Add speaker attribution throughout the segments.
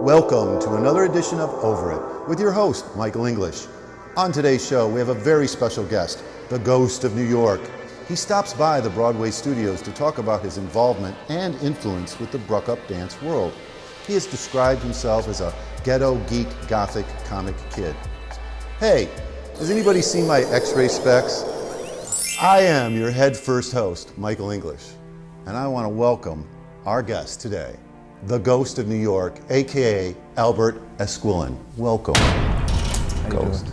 Speaker 1: Welcome to another edition of Over It with your host, Michael English. On today's show, we have a very special guest, the Ghost of New York. He stops by the Broadway studios to talk about his involvement and influence with the Bruk Up dance world. He has described himself as a ghetto geek gothic comic kid. Hey, has anybody seen my x-ray specs? I am your head first host, Michael English, and I want to welcome our guest today, the Ghost of New York, aka Albert Esquilin. Welcome, Ghost.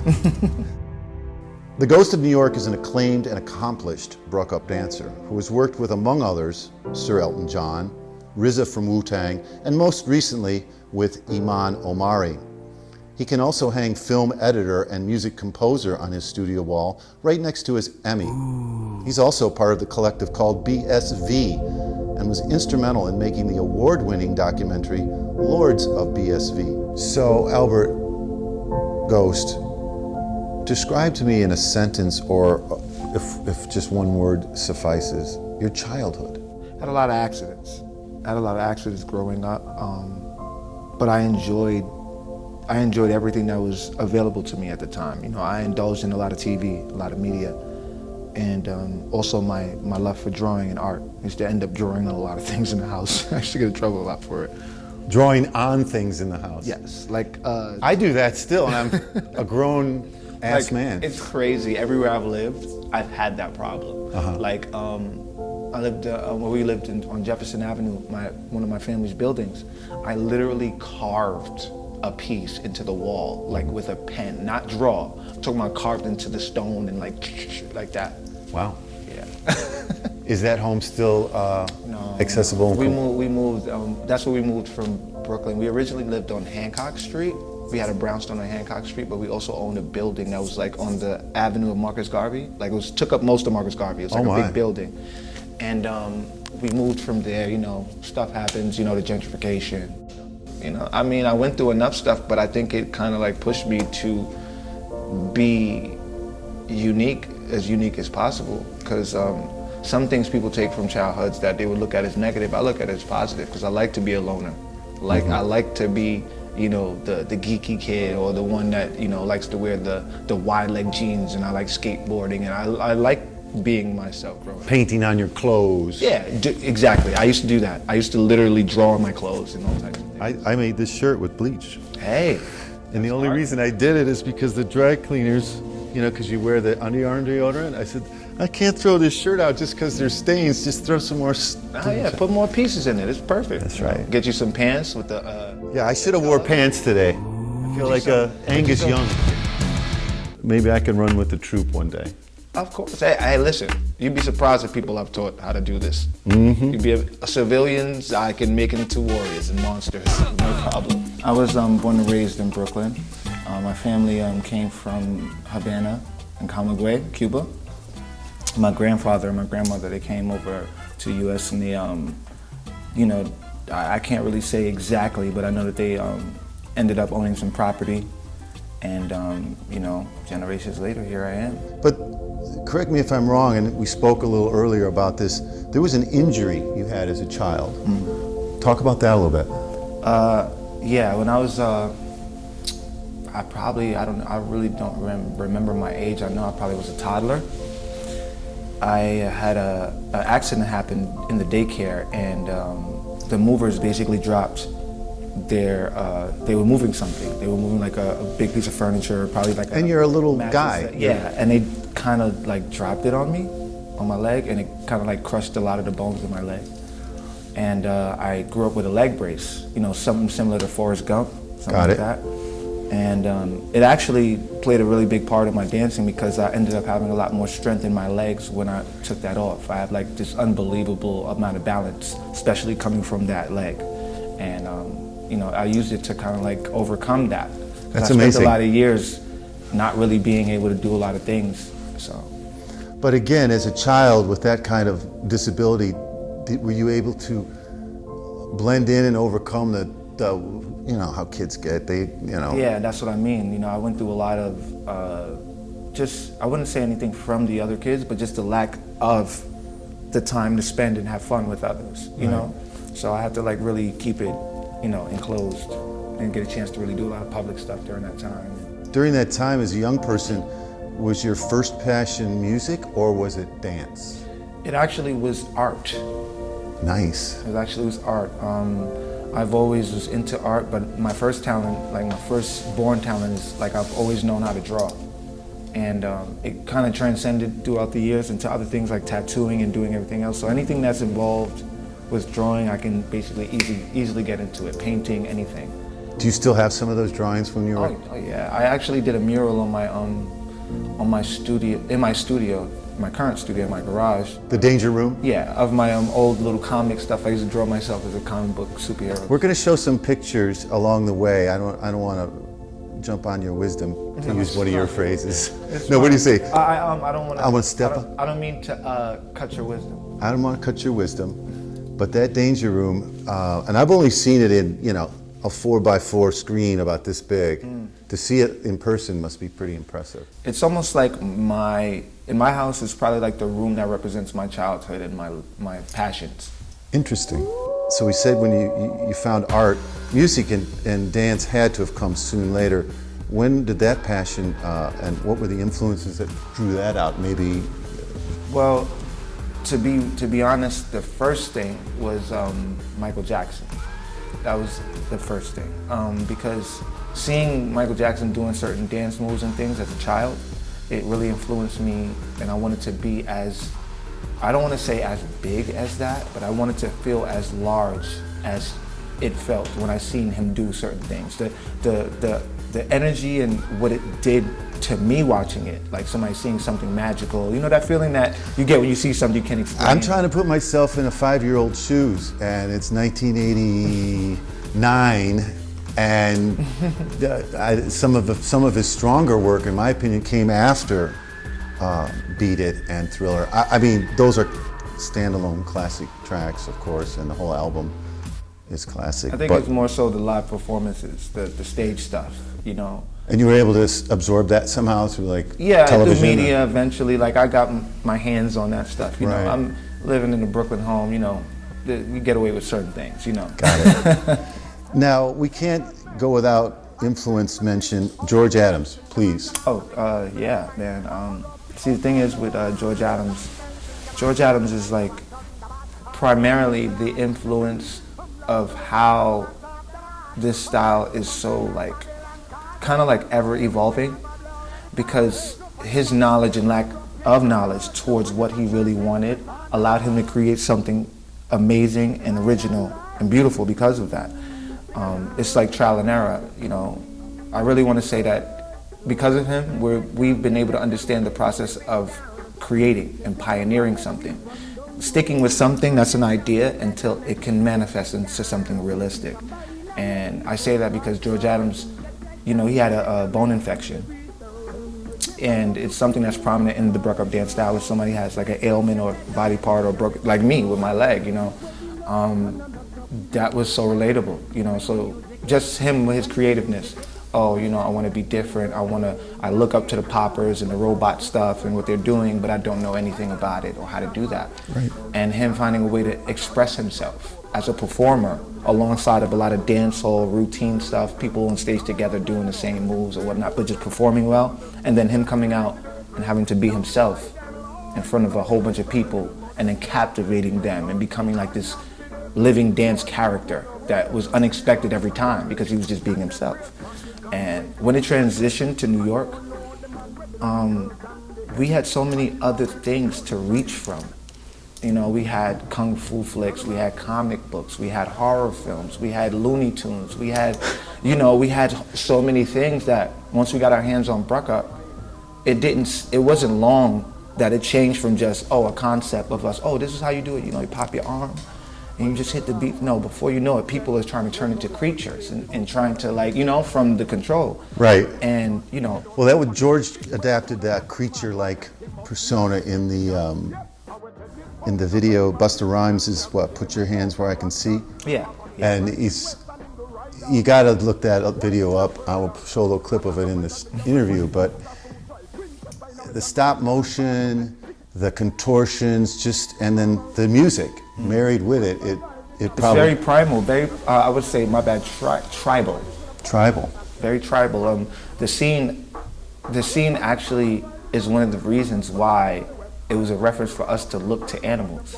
Speaker 1: The Ghost of New York is an acclaimed and accomplished Bruk Up dancer who has worked with, among others, Sir Elton John, RZA from WuTang, and most recently with Iman Omari. He can also hang film editor and music composer on his studio wall right next to his Emmy. Ooh. He's also part of the collective called BSV and was instrumental in making the award-winning documentary Lords of BSV. So, Albert, Ghost, describe to me in a sentence, or if just one word suffices, your childhood.
Speaker 2: I had a lot of accidents. Growing up, but I enjoyed everything that was available to me at the time. You know, I indulged in a lot of TV, a lot of media, and also my love for drawing and art. I used to end up drawing on a lot of things in the house. I used to get in trouble a lot for it.
Speaker 1: Drawing on things in the house?
Speaker 2: Yes, like...
Speaker 1: I do that still, and I'm a grown-ass man.
Speaker 2: It's crazy. Everywhere I've lived, I've had that problem. Like, I lived where we lived on Jefferson Avenue, one of my family's buildings. I literally carved a piece into the wall, like with a pen, not draw. I'm talking about carved into the stone and like that.
Speaker 1: Wow.
Speaker 2: Yeah.
Speaker 1: Is that home still
Speaker 2: no,
Speaker 1: accessible?
Speaker 2: We moved. That's where we moved from Brooklyn. We originally lived on Hancock Street. We had a brownstone on Hancock Street, but we also owned a building that was like on the avenue of Marcus Garvey. Like took up most of Marcus Garvey. It was like a big building. And we moved from there, you know, stuff happens, you know, the gentrification. You know, I mean, I went through enough stuff, but I think it kind of like pushed me to be unique as possible. Because some things people take from childhoods that they would look at as negative, I look at it as positive, because I like to be a loner. Like, I like to be, you know, the geeky kid, or the one that, you know, likes to wear the wide leg jeans, and I like skateboarding, and I like being myself growing up.
Speaker 1: Painting on your clothes.
Speaker 2: Yeah, exactly. I used to do that. I used to literally draw on my clothes and all types of things.
Speaker 1: I made this shirt with bleach.
Speaker 2: Hey.
Speaker 1: And the only reason I did it is because the dry cleaners, you know, because you wear the underarm deodorant, I said, I can't throw this shirt out just because there's stains, just throw some more.
Speaker 2: Oh yeah, put more pieces in it, it's perfect.
Speaker 1: That's right.
Speaker 2: Get you some pants with the...
Speaker 1: Yeah, I should have wore pants today. I feel like Angus Young. Maybe I can run with the troupe one day.
Speaker 2: Of course. Hey, listen, you'd be surprised if people I've taught how to do this. You'd be civilians I can make into warriors and monsters, no problem. I was born and raised in Brooklyn. My family came from Havana and Camagüey, Cuba. My grandfather and my grandmother, they came over to the US, and they, you know, I can't really say exactly, but I know that they ended up owning some property, and you know, generations later, here I am.
Speaker 1: But correct me if I'm wrong, and we spoke a little earlier about this, there was an injury you had as a child. Talk about that a little bit.
Speaker 2: Yeah, when I was, I really don't remember my age. I know I probably was a toddler. I had an accident happen in the daycare, and the movers basically dropped they were moving something. They were moving like a big piece of furniture, probably like
Speaker 1: and you're a little guy.
Speaker 2: Yeah, and they kind of like dropped it on me, on my leg, and it kind of like crushed a lot of the bones in my leg. And I grew up with a leg brace, you know, something similar to Forrest Gump, something like that. And it actually played a really big part of my dancing, because I ended up having a lot more strength in my legs when I took that off. I have like this unbelievable amount of balance, especially coming from that leg. And you know, I used it to kind of like overcome that.
Speaker 1: That's
Speaker 2: amazing. I spent a lot of years not really being able to do a lot of things, so.
Speaker 1: But again, as a child with that kind of disability, were you able to blend in and overcome the you know, how kids get, you know.
Speaker 2: Yeah, that's what I mean. You know, I went through a lot of I wouldn't say anything from the other kids, but just the lack of the time to spend and have fun with others, you know? So I had to like really keep it, you know, enclosed. didn't get a chance to really do a lot of public stuff during that time.
Speaker 1: During that time as a young person, was your first passion music or was it dance?
Speaker 2: It actually was art.
Speaker 1: Nice.
Speaker 2: It actually was art. I've always was into art, but my first talent, like my first born talent, is like I've always known how to draw. And it kind of transcended throughout the years into other things like tattooing and doing everything else. So anything that's involved with drawing, I can basically easily get into it. Painting, anything.
Speaker 1: Do you still have some of those drawings from your?
Speaker 2: Oh yeah, I actually did a mural on my studio, in my studio, my current studio, in my garage.
Speaker 1: The Danger Room?
Speaker 2: Yeah, of my old little comic stuff. I used to draw myself as a comic book superhero.
Speaker 1: We're going to show some pictures along the way. I don't want to jump on your wisdom, to use one of your phrases. No, what do you say?
Speaker 2: I don't want to.
Speaker 1: I want to step up.
Speaker 2: I don't mean to cut your wisdom.
Speaker 1: I don't want to cut your wisdom, but that Danger Room, and I've only seen it in, a 4x4 screen about this big. To see it in person must be pretty impressive.
Speaker 2: It's almost like in my house, it's probably like the room that represents my childhood and my passions.
Speaker 1: Interesting. So we said when you found art, music and dance had to have come soon later. When did that passion, and what were the influences that drew that out? Maybe.
Speaker 2: Well, to be honest, the first thing was Michael Jackson. That was the first thing, because seeing Michael Jackson doing certain dance moves and things as a child, it really influenced me, and I wanted to be as, I don't want to say as big as that, but I wanted to feel as large as it felt when I seen him do certain things. The energy and what it did to me watching it, like somebody seeing something magical, that feeling that you get when you see something you can't explain.
Speaker 1: I'm trying to put myself in a 5-year-old's shoes, and it's 1989, and some of his stronger work, in my opinion, came after Beat It and Thriller. I mean, those are standalone classic tracks, of course, and the whole album is classic.
Speaker 2: I think it's more so the live performances, the stage stuff,
Speaker 1: And you were able to absorb that somehow through
Speaker 2: yeah,
Speaker 1: television?
Speaker 2: through media eventually. Like I got my hands on that stuff.
Speaker 1: Right.
Speaker 2: I'm living in a Brooklyn home. You get away with certain things.
Speaker 1: Got it. Now we can't go without influence mention. George Adams, please.
Speaker 2: Oh yeah, man. See, the thing is with George Adams is like primarily the influence of how this style is so kind of ever evolving, because his knowledge and lack of knowledge towards what he really wanted allowed him to create something amazing and original and beautiful because of that. It's like trial and error, I really want to say that because of him, we've been able to understand the process of creating and pioneering something. Sticking with something that's an idea until it can manifest into something realistic. And I say that because George Adams, he had a bone infection. And it's something that's prominent in the Bruk Up dance style. If somebody has like an ailment or body part or broke, like me with my leg, that was so relatable, so just him with his creativeness. Oh, I want to be different. I look up to the poppers and the robot stuff and what they're doing, but I don't know anything about it or how to do that.
Speaker 1: Right.
Speaker 2: And him finding a way to express himself as a performer alongside of a lot of dancehall routine stuff, people on stage together doing the same moves or whatnot, but just performing well. And then him coming out and having to be himself in front of a whole bunch of people and then captivating them and becoming like this living dance character that was unexpected every time because he was just being himself. And when it transitioned to New York, we had so many other things to reach from. We had kung fu flicks, we had comic books, we had horror films, we had Looney Tunes, we had so many things that once we got our hands on Bruk Up, it wasn't long that it changed from just, a concept of us, this is how you do it, you pop your arm and you just hit the beat. No, before you know it, people are trying to turn into creatures and trying to from the control.
Speaker 1: Right.
Speaker 2: And,
Speaker 1: Well, George adapted that creature-like persona in the video. Busta Rhymes is what, Put Your Hands Where I Can See?
Speaker 2: Yeah.
Speaker 1: And you gotta look that video up. I will show a little clip of it in this interview, but the stop motion, the contortions, and then the music married with it probably.
Speaker 2: It's very primal, very, I would say, tribal.
Speaker 1: Tribal.
Speaker 2: Very tribal. The scene actually is one of the reasons why it was a reference for us to look to animals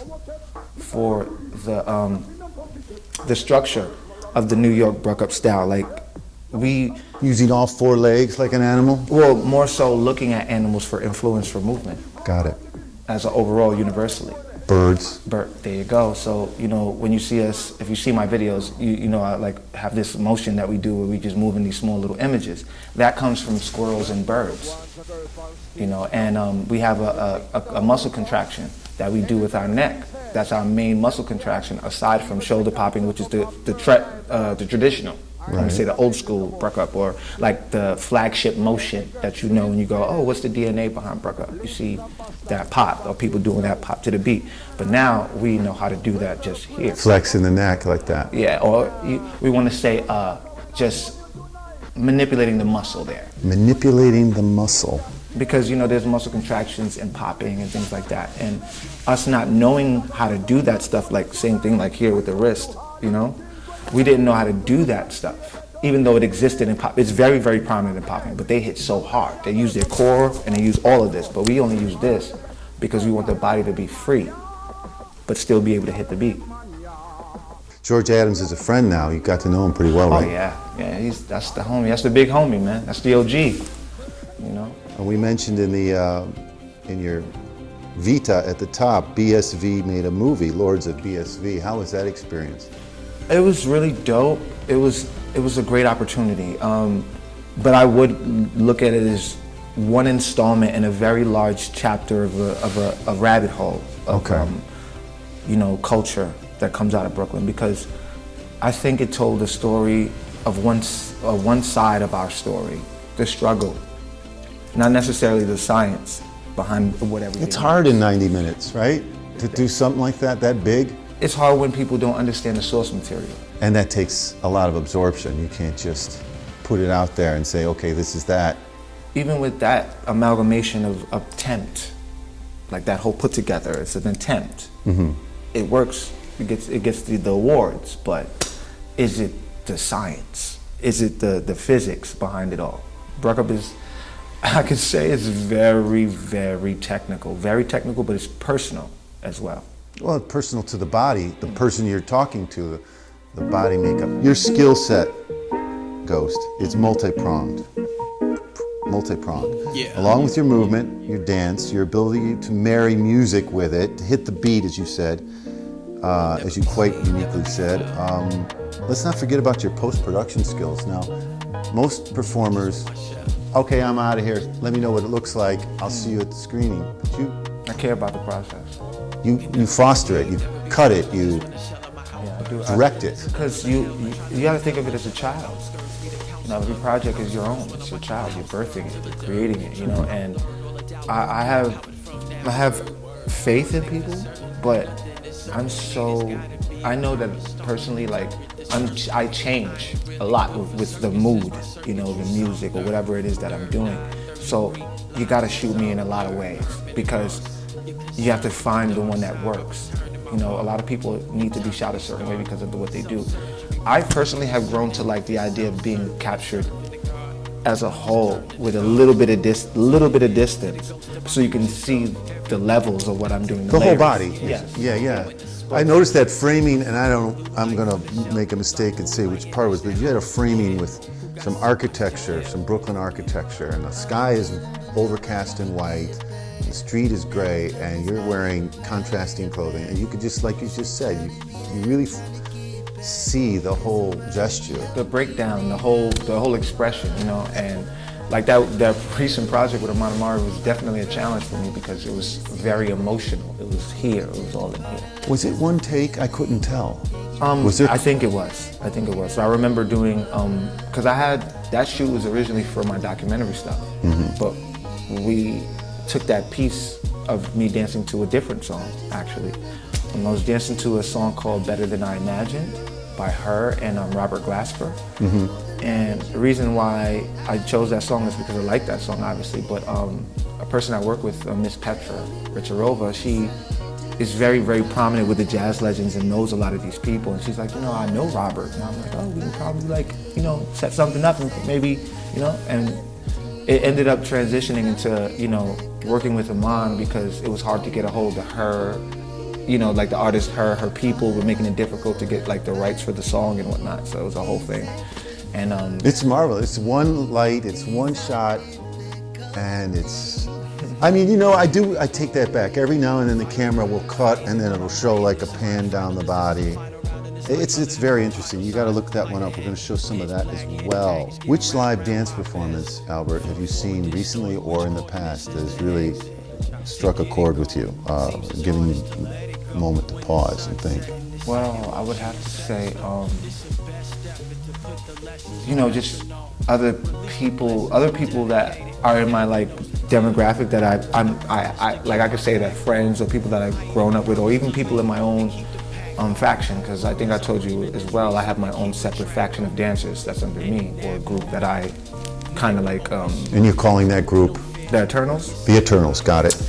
Speaker 2: for the structure of the New York Bruk Up style. Like we
Speaker 1: Using all four legs like an animal?
Speaker 2: well, more so looking at animals for influence for movement
Speaker 1: Got it.
Speaker 2: as an overall universally.
Speaker 1: Birds.
Speaker 2: There you go. So, you know, when you see us, if you see my videos, you know, I like have this motion that we do where we just move in these small little images. That comes from squirrels and birds, you know, and we have a muscle contraction that we do with our neck. That's our main muscle contraction, aside from shoulder popping, which is the traditional. I'm gonna say the old school Bruk Up, or like the flagship motion that you know when you go, oh, what's the DNA behind Bruk Up? You see that pop, or people doing that pop to the beat. But now we know how to do that just here.
Speaker 1: Flexing the neck like that.
Speaker 2: Yeah, or we want to say just manipulating the muscle there.
Speaker 1: Manipulating the muscle.
Speaker 2: Because, you know, there's muscle contractions and popping and things like that. And us not knowing how to do that stuff, like same thing like here with the wrist, you know? We didn't know how to do that stuff, even though it existed in pop. It's very, very prominent in popping, but they hit so hard. They use their core and they use all of this, but we only use this because we want the body to be free, but still be able to hit the beat.
Speaker 1: George Adams is a friend now. You got to know him pretty well, right?
Speaker 2: Oh yeah, that's the homie. That's the big homie, man. That's the OG, you know?
Speaker 1: And we mentioned in your Vita at the top, BSV made a movie, Lords of BSV. How was that experience?
Speaker 2: It was really dope. It was a great opportunity. But I would look at it as one installment in a very large chapter of a rabbit hole of you know, culture that comes out of Brooklyn, because I think it told a story of one side of our story, the struggle, not necessarily the science behind whatever.
Speaker 1: It's hard in 90 minutes, right? To do something like that big.
Speaker 2: It's hard when people don't understand the source material.
Speaker 1: And that takes a lot of absorption. You can't just put it out there and say, okay, this is that.
Speaker 2: Even with that amalgamation of attempt, like that whole put together, it's an attempt. Mm-hmm. It works, it gets the awards, but is it the science? Is it the physics behind it all? Bruk Up is, I could say it's very, very technical, but it's personal as well.
Speaker 1: Well, it's personal to the body, the person you're talking to, the body makeup. Your skill set, Ghost, is multi-pronged. Yeah. Along with your movement, your dance, your ability to marry music with it, to hit the beat, as you said, as you quite uniquely said. Let's not forget about your post-production skills. Now, most performers, okay, I'm out of here. Let me know what it looks like. I'll see you at the screening. But
Speaker 2: I care about the process.
Speaker 1: You foster it, you cut it, you direct it.
Speaker 2: Because you got to think of it as a child. You know, every project is your own. It's your child. You're birthing it, you're creating it. You know, and I have faith in people, but I know that personally, like I change a lot with the mood, you know, the music or whatever it is that I'm doing. So you got to shoot me in a lot of ways, because you have to find the one that works. You know, a lot of people need to be shot a certain way because of what they do. I personally have grown to like the idea of being captured as a whole with a little bit of distance, so you can see the levels of what I'm doing.
Speaker 1: The whole body.
Speaker 2: Yes.
Speaker 1: Yeah. I noticed that framing, and I'm gonna make a mistake and say which part it was, but you had a framing with some architecture, some Brooklyn architecture, and the sky is overcast and white. The street is gray, and you're wearing contrasting clothing, and you could just, like you just said, you really see the whole gesture,
Speaker 2: the breakdown, the whole expression, you know. And like that recent project with Iman Omari was definitely a challenge for me, because it was very emotional. It was here. It was all in here.
Speaker 1: Was it one take? I couldn't tell.
Speaker 2: I think it was. So I remember doing, because that shoot was originally for my documentary stuff, but we took that piece of me dancing to a different song, actually. And I was dancing to a song called Better Than I Imagined by her and Robert Glasper. And the reason why I chose that song is because I like that song, obviously, but a person I work with, Miss Petra Richarova, she is very, very prominent with the jazz legends and knows a lot of these people. And she's like, I know Robert. And I'm like, oh, we can probably set something up and maybe, and it ended up transitioning into, working with Iman because it was hard to get a hold of her, like the artist, her people were making it difficult to get like the rights for the song and whatnot. So it was a whole thing. And
Speaker 1: it's marvelous. It's one light, it's one shot, and it's, I take that back. Every now and then the camera will cut and then it'll show like a pan down the body. It's very interesting. You got to look that one up. We're going to show some of that as well. Which live dance performance, Albert, have you seen recently or in the past that has really struck a chord with you, giving you a moment to pause and think?
Speaker 2: Well, I would have to say, just other people that are in my like demographic that I could say that friends or people that I've grown up with, or even people in my own faction, because I think I told you as well, I have my own separate faction of dancers that's under me, or a group that I kind of like.
Speaker 1: And you're calling that group?
Speaker 2: The Eternals.
Speaker 1: The Eternals, got it.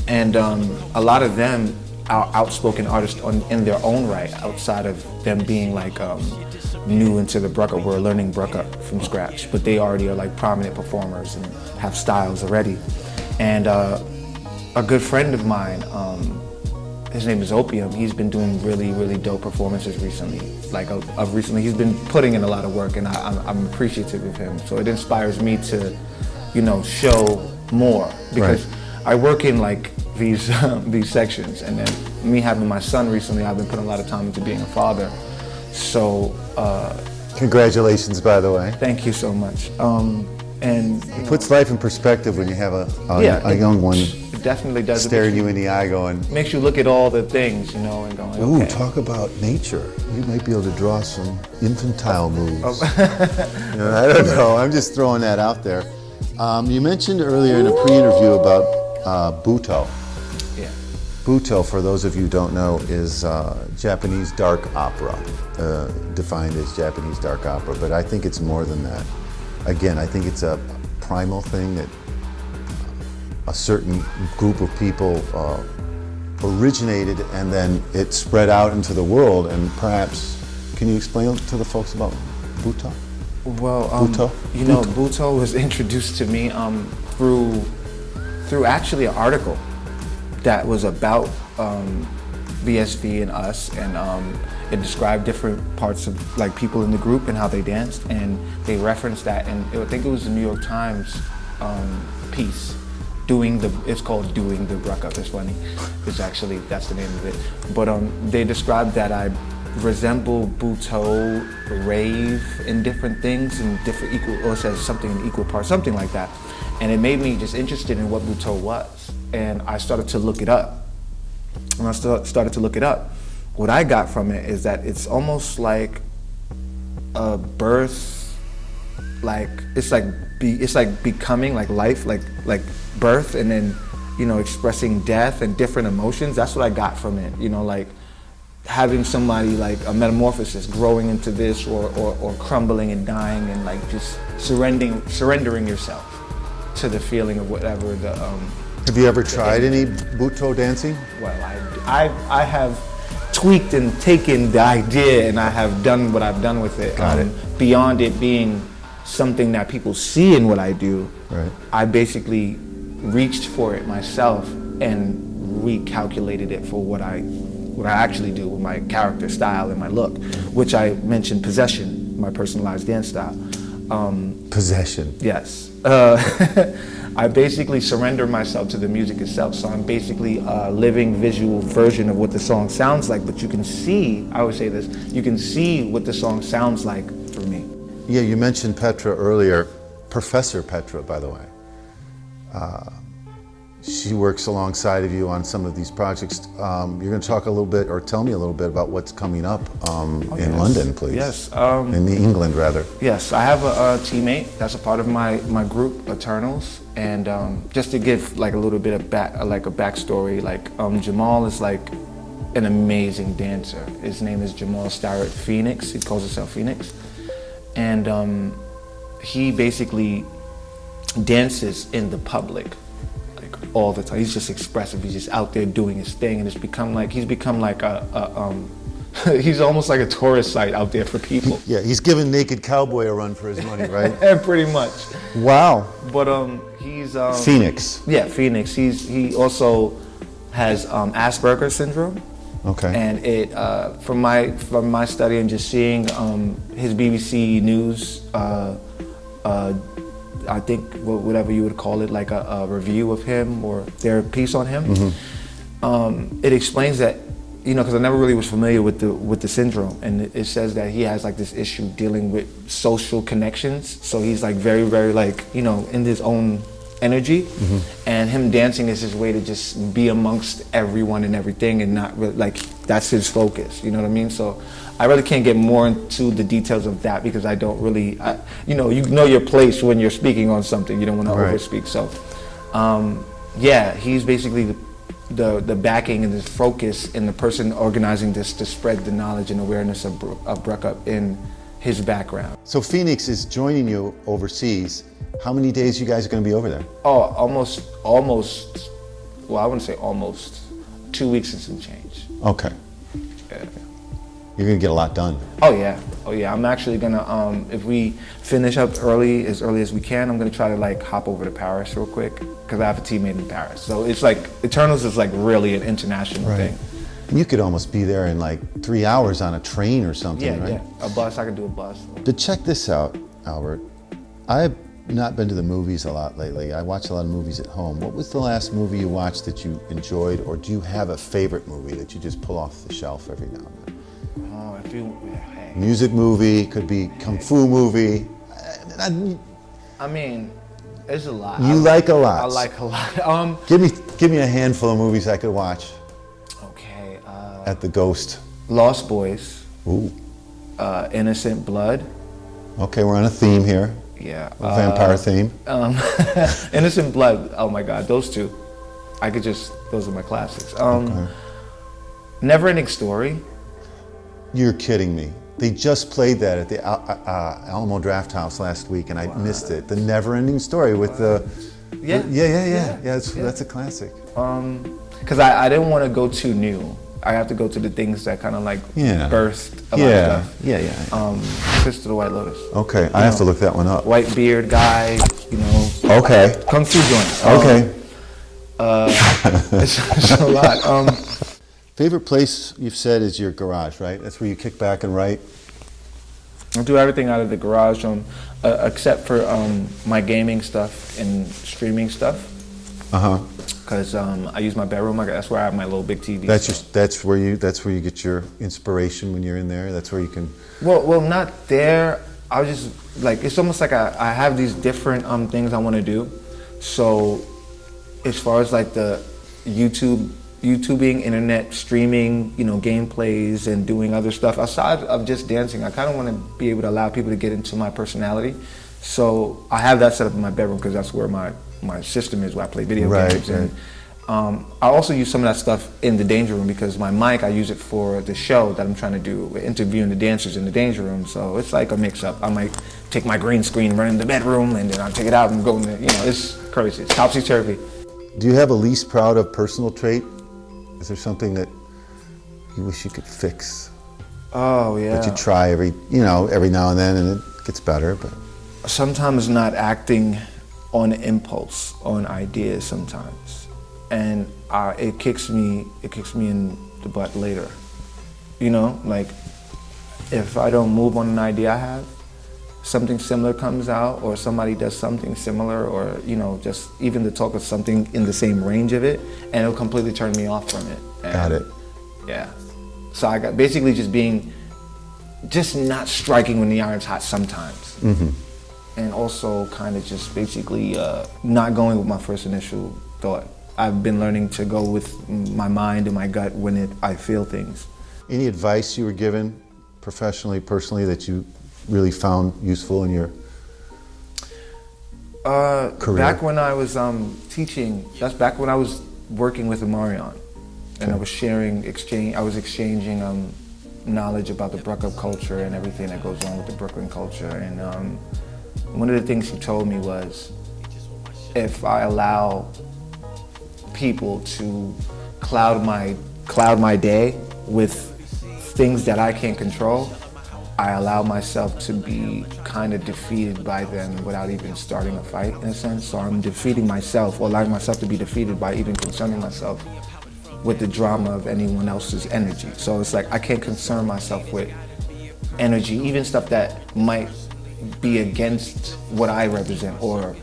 Speaker 2: And a lot of them are outspoken artists in their own right, outside of them being like new into the Bruk Up. We're learning Bruk Up from scratch, but they already are like prominent performers and have styles already. And a good friend of mine, his name is Opium. He's been doing really, really dope performances recently. Recently, he's been putting in a lot of work, and I'm appreciative of him. So it inspires me to, show more, because I work in like these sections, and then me having my son recently, I've been putting a lot of time into being a father. So.
Speaker 1: Congratulations, by the way.
Speaker 2: Thank you so much. And
Speaker 1: it puts life in perspective when you have a young one.
Speaker 2: It definitely does.
Speaker 1: Staring you in the eye, going.
Speaker 2: Makes you look at all the things, and going.
Speaker 1: Ooh,
Speaker 2: okay.
Speaker 1: Talk about nature. You might be able to draw some infantile moves. I don't know. I'm just throwing that out there. You mentioned earlier in a pre-interview about Buto.
Speaker 2: Yeah.
Speaker 1: Buto, for those of you who don't know, is Japanese dark opera, defined as Japanese dark opera. But I think it's more than that. Again, I think it's a primal thing that a certain group of people originated, and then it spread out into the world. And perhaps, can you explain to the folks about Buto?
Speaker 2: Well,
Speaker 1: Buto?
Speaker 2: Buto was introduced to me through actually an article that was about BSV and us, and it described different parts of like people in the group and how they danced, and they referenced that, and I think it was the New York Times piece. It's called Doing the Bruk Up. It's funny. It's actually, that's the name of it. But they described that I resemble Buto, rave, in different things, in different equal, or says something in equal parts, something like that. And it made me just interested in what Buto was. And I started to look it up. When I started to look it up, what I got from it is that it's almost like a birth, like it's like becoming, like life, like birth, and then expressing death and different emotions. That's what I got from it. Like having somebody like a metamorphosis, growing into this, or crumbling and dying, and like just surrendering yourself to the feeling of whatever the.
Speaker 1: Have you ever tried any Buto dancing?
Speaker 2: Well, I have tweaked and taken the idea, and I have done what I've done with it.
Speaker 1: Got it.
Speaker 2: Beyond it being something that people see in what I do,
Speaker 1: right.
Speaker 2: I basically reached for it myself and recalculated it for what I actually do with my character style and my look, which I mentioned Possession, my personalized dance style.
Speaker 1: Possession.
Speaker 2: Yes. I basically surrender myself to the music itself, so I'm basically a living visual version of what the song sounds like, but you can see, I would say this, you can see what the song sounds like through me.
Speaker 1: Yeah, you mentioned Petra earlier, Professor Petra, by the way. She works alongside of you on some of these projects. You're going to talk a little bit, or tell me a little bit about what's coming up in London, please.
Speaker 2: Yes.
Speaker 1: In England, rather.
Speaker 2: Yes, I have a teammate that's a part of my group, Eternals, and just to give like a little bit of a backstory, like Jamal is like an amazing dancer. His name is Jamal Starrett Phoenix. He calls himself Phoenix, and he basically dances in the public. like all the time. He's just expressive. He's just out there doing his thing, and he's become like he's almost like a tourist site out there for people.
Speaker 1: Yeah, he's giving Naked Cowboy a run for his money, right?
Speaker 2: Pretty much.
Speaker 1: Wow.
Speaker 2: But he's
Speaker 1: Phoenix.
Speaker 2: Yeah, Phoenix. He also has Asperger's syndrome.
Speaker 1: Okay.
Speaker 2: And it from my study and just seeing his BBC News, I think whatever you would call it, like a review of him or their piece on him, it explains that, because I never really was familiar with the syndrome, and it says that he has like this issue dealing with social connections. So he's like very, very like, in his own energy, and him dancing is his way to just be amongst everyone and everything, and not really, like, that's his focus. You know what I mean? So I really can't get more into the details of that because I don't really, you know your place when you're speaking on something. You don't want to overspeak. So, yeah, he's basically the backing and the focus and the person organizing this to spread the knowledge and awareness of Bruk Up in his background.
Speaker 1: So Phoenix is joining you overseas. How many days you guys are going to be over there?
Speaker 2: Oh, almost. Well, I wouldn't say almost. 2 weeks and some change.
Speaker 1: Okay.
Speaker 2: Yeah.
Speaker 1: You're going to get a lot done.
Speaker 2: Oh yeah. I'm actually gonna, if we finish up as early as we can, I'm gonna try to like hop over to Paris real quick because I have a teammate in Paris. So it's like Eternals is like really an international thing.
Speaker 1: And you could almost be there in like 3 hours on a train or something, right?
Speaker 2: Yeah. A bus. I could do a bus.
Speaker 1: To check this out, Albert, I've not been to the movies a lot lately. I watch a lot of movies at home. What was the last movie you watched that you enjoyed, or do you have a favorite movie that you just pull off the shelf every now and then?
Speaker 2: Oh, I feel. Hey.
Speaker 1: Music movie, could be kung fu movie.
Speaker 2: I mean, there's a lot.
Speaker 1: You like a lot.
Speaker 2: I like a lot.
Speaker 1: Give me a handful of movies I could watch.
Speaker 2: Okay.
Speaker 1: At the Ghost.
Speaker 2: Lost Boys.
Speaker 1: Ooh.
Speaker 2: Innocent Blood.
Speaker 1: Okay, we're on a theme here.
Speaker 2: Yeah.
Speaker 1: A vampire theme.
Speaker 2: Innocent Blood. Oh my God, those two. Those are my classics.
Speaker 1: Okay.
Speaker 2: Never Ending Story.
Speaker 1: You're kidding me. They just played that at the Alamo Draft House last week, and I missed it. The Never Ending Story with the.
Speaker 2: Yeah.
Speaker 1: Yeah. That's a classic.
Speaker 2: Because I didn't want to go too new. I have to go to the things that kind of like birthed a lot of stuff.
Speaker 1: Yeah.
Speaker 2: Kiss to the White Lotus.
Speaker 1: Okay, I have to look that one up.
Speaker 2: White beard guy,
Speaker 1: Okay.
Speaker 2: Kung Fu joint.
Speaker 1: Okay.
Speaker 2: It's a lot.
Speaker 1: Favorite place you've said is your garage, right? That's where you kick back and write?
Speaker 2: I do everything out of the garage, except for my gaming stuff and streaming stuff. Because I use my bedroom. That's where I have my little big TV.
Speaker 1: That's where you get your inspiration when you're in there. That's where you can.
Speaker 2: Well, not there. I was just like, it's almost like I have these different things I want to do. So, as far as like the YouTubing, internet streaming, gameplays and doing other stuff outside of just dancing, I kind of want to be able to allow people to get into my personality. So I have that set up in my bedroom because that's where my system is, where I play video games. And I also use some of that stuff in the Danger Room because my mic, I use it for the show that I'm trying to do. We're interviewing the dancers in the Danger Room, so it's like a mix-up. I might take my green screen, run in the bedroom, and then I'll take it out and go in there. It's crazy. It's topsy-turvy.
Speaker 1: Do you have a least proud of personal trait? Is there something that you wish you could fix?
Speaker 2: Oh, yeah.
Speaker 1: That you try every now and then, and it gets better, but...
Speaker 2: Sometimes not acting on impulse, on ideas sometimes. And it kicks me in the butt later. Like if I don't move on an idea I have, something similar comes out, or somebody does something similar, or just even the talk of something in the same range of it, and it'll completely turn me off from it.
Speaker 1: Got it.
Speaker 2: Yeah. So I got basically just not striking when the iron's hot sometimes. And also kind of just basically not going with my first initial thought. I've been learning to go with my mind and my gut when I feel things.
Speaker 1: Any advice you were given professionally, personally, that you really found useful in your career?
Speaker 2: Back when I was teaching, that's back when I was working with Omari, and I was exchanging knowledge about the Bruk Up culture and everything that goes on with the Brooklyn culture. And one of the things he told me was, if I allow people to cloud my day with things that I can't control, I allow myself to be kind of defeated by them without even starting a fight, in a sense. So I'm defeating myself, or allowing myself to be defeated by even concerning myself with the drama of anyone else's energy. So it's like I can't concern myself with energy, even stuff that might be against what I represent, or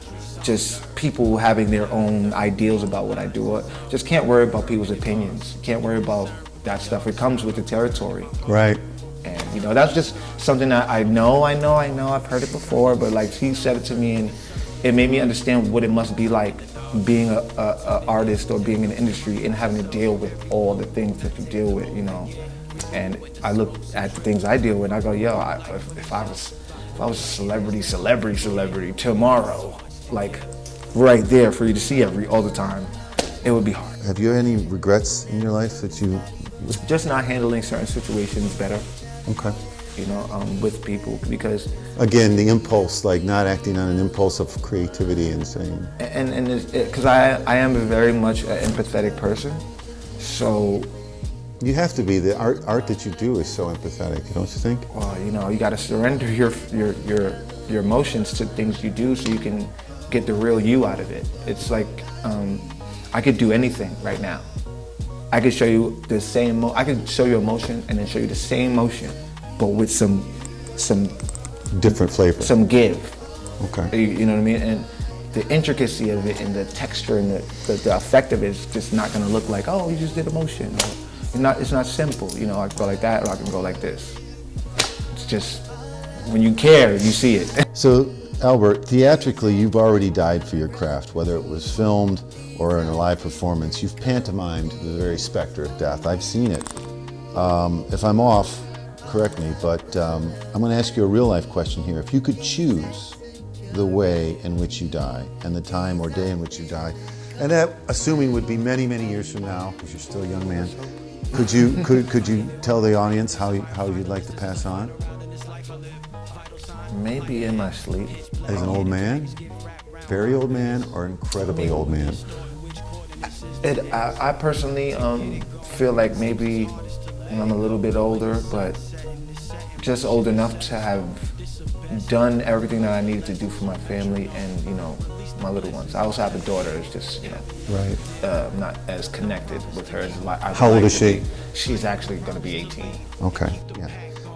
Speaker 2: just people having their own ideals about what I do. Or just can't worry about people's opinions. Can't worry about that stuff. It comes with the territory.
Speaker 1: Right.
Speaker 2: And that's just something that I know, I've heard it before, but like he said it to me, and it made me understand what it must be like being a artist or being in the industry and having to deal with all the things that you deal with, And I look at the things I deal with and I go, yo, if I was a celebrity tomorrow, like right there for you to see all the time, it would be hard.
Speaker 1: Have you any regrets in your life that you...
Speaker 2: Just not handling certain situations better.
Speaker 1: Okay.
Speaker 2: With people, because
Speaker 1: again, the impulse, like not acting on an impulse of creativity and saying.
Speaker 2: And because I am very much an empathetic person, so.
Speaker 1: You have to be. The art that you do is so empathetic, don't you think?
Speaker 2: Well, you got to surrender your emotions to things you do, so you can get the real you out of it. It's like I could do anything right now. I could show you the same. I could show you emotion and then show you the same emotion, but with some
Speaker 1: different flavor,
Speaker 2: some give.
Speaker 1: Okay.
Speaker 2: You know what I mean? And the intricacy of it and the texture and the effect of it is just not going to look like, oh, you just did emotion. It's not simple. I can go like that, or I can go like this. It's just when you care, you see it.
Speaker 1: So, Albert, theatrically, you've already died for your craft, whether it was filmed or in a live performance. You've pantomimed the very specter of death. I've seen it. If I'm off, correct me, but I'm going to ask you a real-life question here. If you could choose the way in which you die and the time or day in which you die, and that, assuming, would be many, many years from now, because you're still a young man, could you tell the audience how you'd like to pass on?
Speaker 2: Maybe in my sleep.
Speaker 1: As an old man? Very old man or incredibly old man?
Speaker 2: I personally feel like maybe when I'm a little bit older, but just old enough to have done everything that I needed to do for my family and, my little ones. I also have a daughter. It's just,
Speaker 1: right.
Speaker 2: Not as connected with her as I
Speaker 1: How old is she?
Speaker 2: She's actually going to be 18.
Speaker 1: Okay, yeah.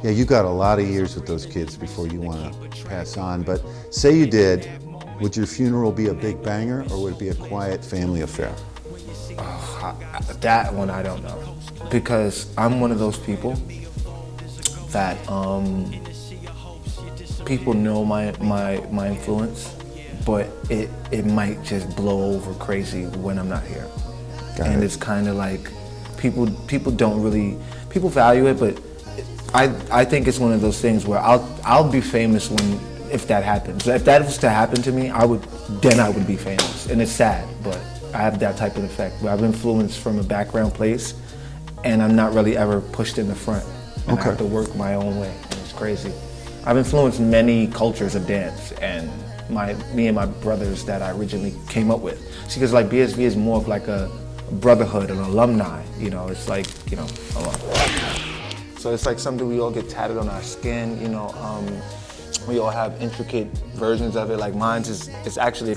Speaker 1: Yeah, you got a lot of years with those kids before you want to pass on. But say you did, would your funeral be a big banger or would it be a quiet family affair?
Speaker 2: That one I don't know, because I'm one of those people that people know my influence, but it might just blow over crazy when I'm not here. And it's kind of like people don't really value it, but I think it's one of those things where I'll be famous if that happens. If that was to happen to me, I would be famous. And it's sad, but I have that type of effect where I've influenced from a background place and I'm not really ever pushed in the front. And I have to work my own way, and it's crazy. I've influenced many cultures of dance, and me and my brothers that I originally came up with. See, because like BSV is more of like a brotherhood, an alumni, it's like, so it's like something we all get tatted on our skin, we all have intricate versions of it. Like mine's it's actually,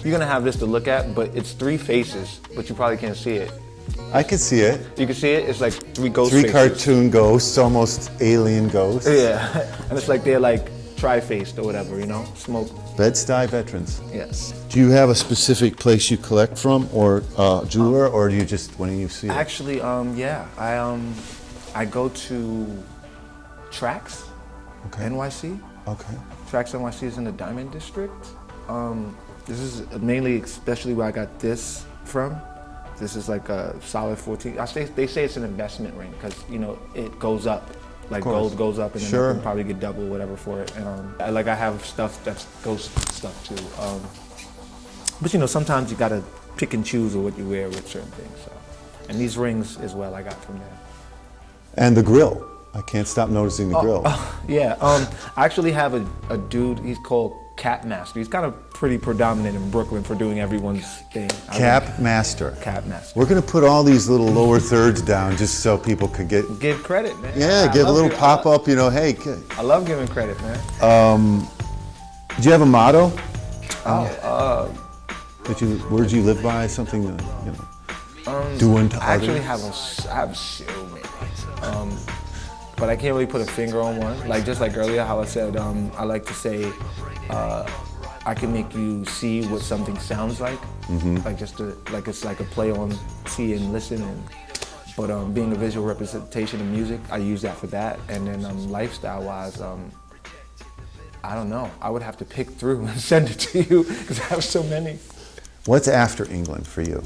Speaker 2: you're gonna have this to look at, but it's 3 faces, but you probably can't see it.
Speaker 1: I can see it.
Speaker 2: You can see it? It's like 3 ghost
Speaker 1: 3
Speaker 2: faces.
Speaker 1: cartoon ghosts, almost alien ghosts.
Speaker 2: Yeah, and it's like they're like tri-faced or whatever, smoke.
Speaker 1: Bed-Stuy veterans.
Speaker 2: Yes.
Speaker 1: Do you have a specific place you collect from, or jeweler, or do you just, when you see it?
Speaker 2: Actually, yeah, I go to Trax, NYC.
Speaker 1: Okay.
Speaker 2: Trax NYC is in the Diamond District. This is mainly, especially where I got this from. This is like a solid 14. They say it's an investment ring because it goes up, like gold goes up, and then you can probably get double whatever for it. And I have stuff that's ghost stuff too. But sometimes you gotta pick and choose what you wear with certain things. So. And these rings as well I got from there.
Speaker 1: And the grill. I can't stop noticing the grill.
Speaker 2: Yeah, I actually have a dude, he's called Cap Master. He's kind of pretty predominant in Brooklyn for doing everyone's thing.
Speaker 1: Cap Master.
Speaker 2: Cap Master.
Speaker 1: We're gonna put all these little lower thirds down just so people could
Speaker 2: Give credit, man.
Speaker 1: Yeah, give a little pop up. You know, hey.
Speaker 2: I love giving credit, man.
Speaker 1: Do you have a motto? Words you live by? Something do unto
Speaker 2: I actually
Speaker 1: others?
Speaker 2: I have so many. But I can't really put a finger on one. Like just like earlier, how I said, I like to say, I can make you see what something sounds like. Like like it's like a play on see and listen. But being a visual representation of music, I use that for that. And then lifestyle-wise, I don't know. I would have to pick through and send it to you because I have so many.
Speaker 1: What's after England for you?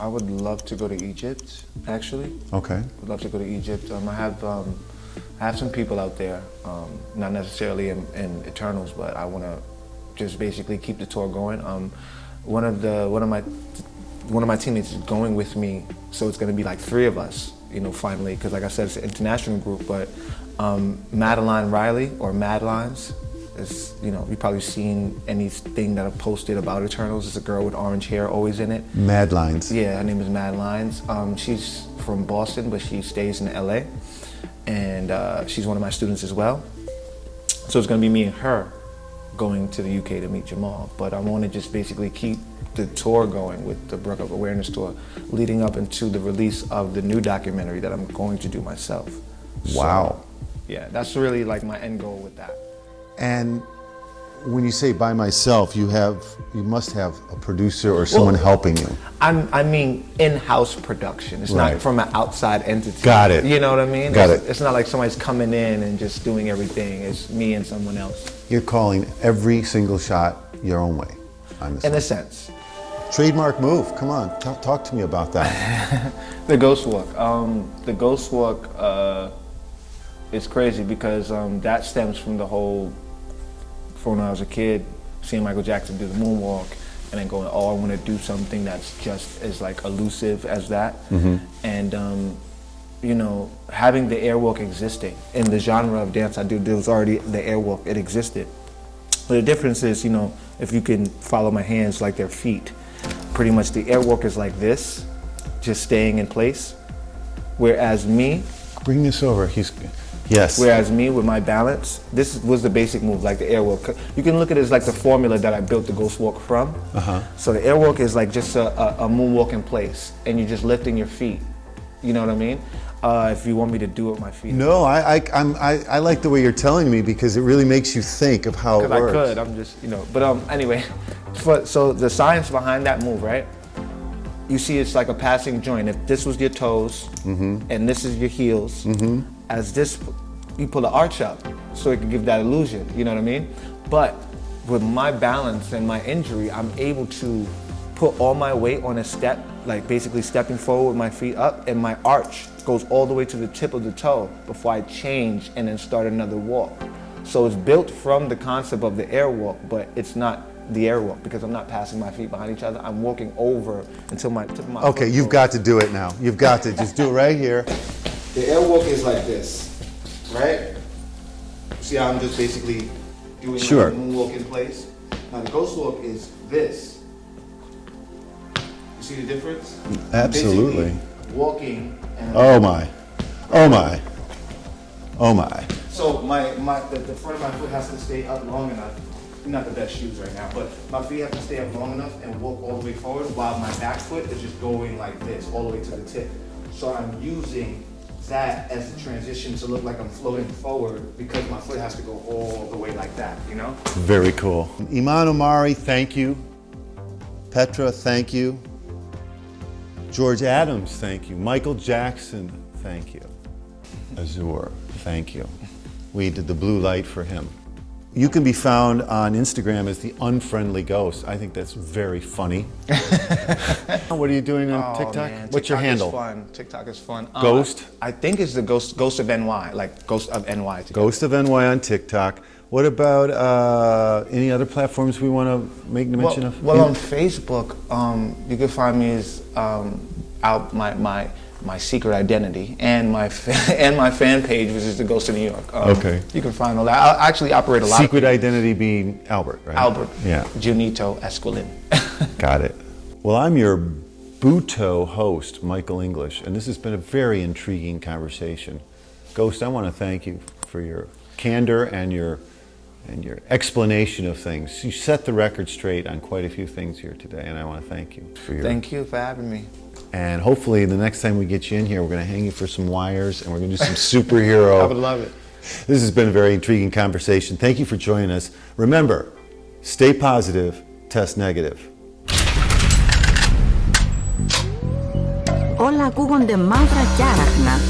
Speaker 2: I would love to go to Egypt, actually.
Speaker 1: Okay.
Speaker 2: Would love to go to Egypt. I have some people out there, not necessarily in Eternals, but I want to just basically keep the tour going. One of my teammates is going with me, so it's going to be like 3 of us, finally, because like I said, it's an international group. But Madeline Riley, or Madlines, is, you've probably seen anything that I've posted about Eternals. It's a girl with orange hair, always in it.
Speaker 1: Mad Lines.
Speaker 2: Yeah, her name is Mad Lines. She's from Boston, but she stays in LA, and she's one of my students as well. So it's going to be me and her going to the UK to meet Jamal. But I want to just basically keep the tour going with the Bruk Up Awareness Tour, leading up into the release of the new documentary that I'm going to do myself.
Speaker 1: Wow.
Speaker 2: So, yeah, that's really like my end goal with that.
Speaker 1: And when you say by myself, you must have a producer or someone helping you.
Speaker 2: I mean in-house production. It's
Speaker 1: Right.
Speaker 2: not from an outside entity.
Speaker 1: Got it.
Speaker 2: You know what I mean?
Speaker 1: Got it.
Speaker 2: It's not like somebody's coming in and just doing everything. It's me and someone else.
Speaker 1: You're calling every single shot your own way.
Speaker 2: In a sense.
Speaker 1: Trademark move. Come on, talk to me about that.
Speaker 2: The Ghost Walk. The Ghost Walk is crazy because that stems from the whole, from when I was a kid, seeing Michael Jackson do the moonwalk and then going, oh, I want to do something that's just as like elusive as that. And having the airwalk existing in the genre of dance I do, there was already the airwalk, it existed. But the difference is, if you can follow my hands like they're feet, pretty much the airwalk is like this, just staying in place. Whereas me,
Speaker 1: Bring this over. Yes.
Speaker 2: Whereas me, with my balance, this was the basic move, like the airwalk. You can look at it as like the formula that I built the Ghost Walk from. So the airwalk is like just a moonwalk in place, and you're just lifting your feet. You know what I mean? If you want me to do it with my feet.
Speaker 1: No, I like the way you're telling me because it really makes you think of how it works.
Speaker 2: Because I could, I'm just, But anyway, so the science behind that move, right? You see it's like a passing joint. If this was your toes, and this is your heels, as this, you pull the arch up so it can give that illusion, you know what I mean? But with my balance and my injury, I'm able to put all my weight on a step, like basically stepping forward with my feet up, and my arch goes all the way to the tip of the toe before I change and then start another walk. So it's built from the concept of the airwalk, but it's not the airwalk because I'm not passing my feet behind each other. I'm walking over until my tip of my
Speaker 1: Okay, you've got to do it now. You've got to just do it right here.
Speaker 2: The airwalk is like this, right? See how I'm just basically doing
Speaker 1: Sure.
Speaker 2: like a moonwalk in place? Now the Ghost Walk is this. You see the difference?
Speaker 1: Absolutely.
Speaker 2: Basically walking and
Speaker 1: Oh my. Oh my. Oh my.
Speaker 2: so the front of my foot has to stay up long enough. Not the best shoes right now, but my feet have to stay up long enough and walk all the way forward while my back foot is just going like this, all the way to the tip. So I'm using that as a transition to look like I'm floating forward because my foot has to go all the way like that,
Speaker 1: Very cool. Iman Omari, thank you. Petra, thank you. George Adams, thank you. Michael Jackson, thank you. Azur, thank you. We did the blue light for him. You can be found on Instagram as the Unfriendly Ghost. I think that's very funny. What are you doing on TikTok?
Speaker 2: Man,
Speaker 1: What's your handle?
Speaker 2: TikTok is fun.
Speaker 1: Ghost?
Speaker 2: I think it's the Ghost of NY, like Ghost of NY. Together.
Speaker 1: Ghost of NY on TikTok. What about any other platforms we want to make mention of?
Speaker 2: Well, on Facebook, you can find me as my my secret identity and my fan page, which is the Ghost of New York.
Speaker 1: Okay.
Speaker 2: You can find all that. I actually operate a lot.
Speaker 1: Secret identity being Albert, right?
Speaker 2: Albert.
Speaker 1: Yeah.
Speaker 2: Junito Esquilin.
Speaker 1: Got it. Well, I'm your Buto host, Michael English, and this has been a very intriguing conversation. Ghost, I want to thank you for your candor and your explanation of things. You set the record straight on quite a few things here today, and I want to thank you for your...
Speaker 2: Thank you for having me.
Speaker 1: And hopefully the next time we get you in here, we're going to hang you for some wires, and we're going to do some superhero.
Speaker 2: I would love it.
Speaker 1: This has been a very intriguing conversation. Thank you for joining us. Remember, stay positive, test negative.
Speaker 3: Όλα ακούγονται μαύρα και άραχνα.